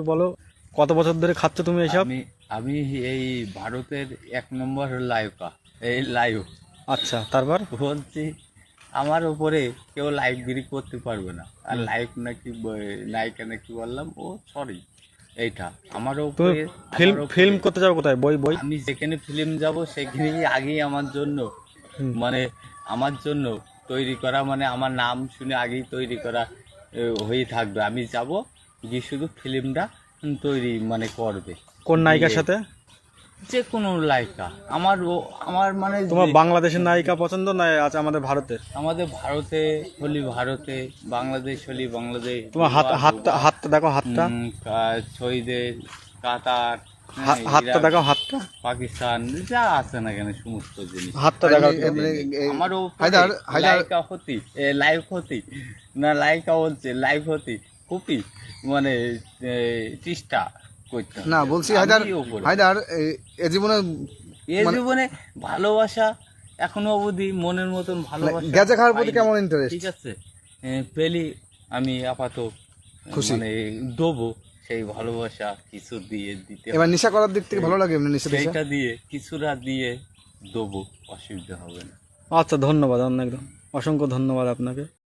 বলো, কত বছর ধরে খাচ্ছ তুমি এইসব? আমি আমি এই ভারতের 1 নম্বর লাইকা, এই লাইভ আচ্ছা, তারপর? বলছি। আমার উপরে কেউ লাইভগিরি করতে পারবে না। আর লাইভ নাকি নায়িকা নাকি বললাম, ও সরি, এইটা আমার তুমি উপরে। ফিল্ম আমার উপরে ফিল্ম করতে যাও কোথায়? বই বই? আমি যেখানে ফিল্ম যাব সেখানেই আগেই আমার জন্য, হুম। মানে আমার জন্য তৈরি করা, মানে আমার নাম শুনে আগেই তৈরি করা হয়ে থাকবে। আমি যাব গিয়ে শুধু ফিল্মটা তৈরি মানে করবে। কোন নায়িকার দিয়ে সাথে? যে কোনো লাইকা আমার মানে তোমার বাংলাদেশের নায়িকা পছন্দ না আছে আমাদের ভারতের? আমাদের ভারতে হলি ভারতে, বাংলাদেশ হলি বাংলাদেশ, তোমার দুবাই হাতটা দুবাই, হাতটা দেখো, হাতটা। সৌদি, কাতার, হ্যাঁ, হাতটা ইরাক, দেখো, হাতটা। পাকিস্তান, যা আছে না কেন সমস্ত জিনিস হাতটা দেখো। আমারও হায়দার হায়দার লাইকা হতি, লাইভ হতি, না লাইকা বলছে লাইভ হতি, কপি মানে চেষ্টা করতাম। না বলছি হায়দার, হায়দার এ জীবনে এ জীবনে ভালোবাসা এখনো অবধি মনের মতন ভালোবাসা গেঁজা খাওয়ার প্রতি পাইনি। কেমন ইন্টারেস্ট? ঠিক আছে, পেলি আমি আপাতত খুশি। মানে দেবো সেই ভালোবাসা, কিছু দিয়ে দিতে এবার নেশা করার দিক থেকে ভালো লাগে এমনি নেশা টেশা? সেইটা দিয়ে কিছুটা দিয়ে দেবো, অসুবিধা হবে না। আচ্ছা, ধন্যবাদ, অনেক অসংখ্য ধন্যবাদ আপনাকে।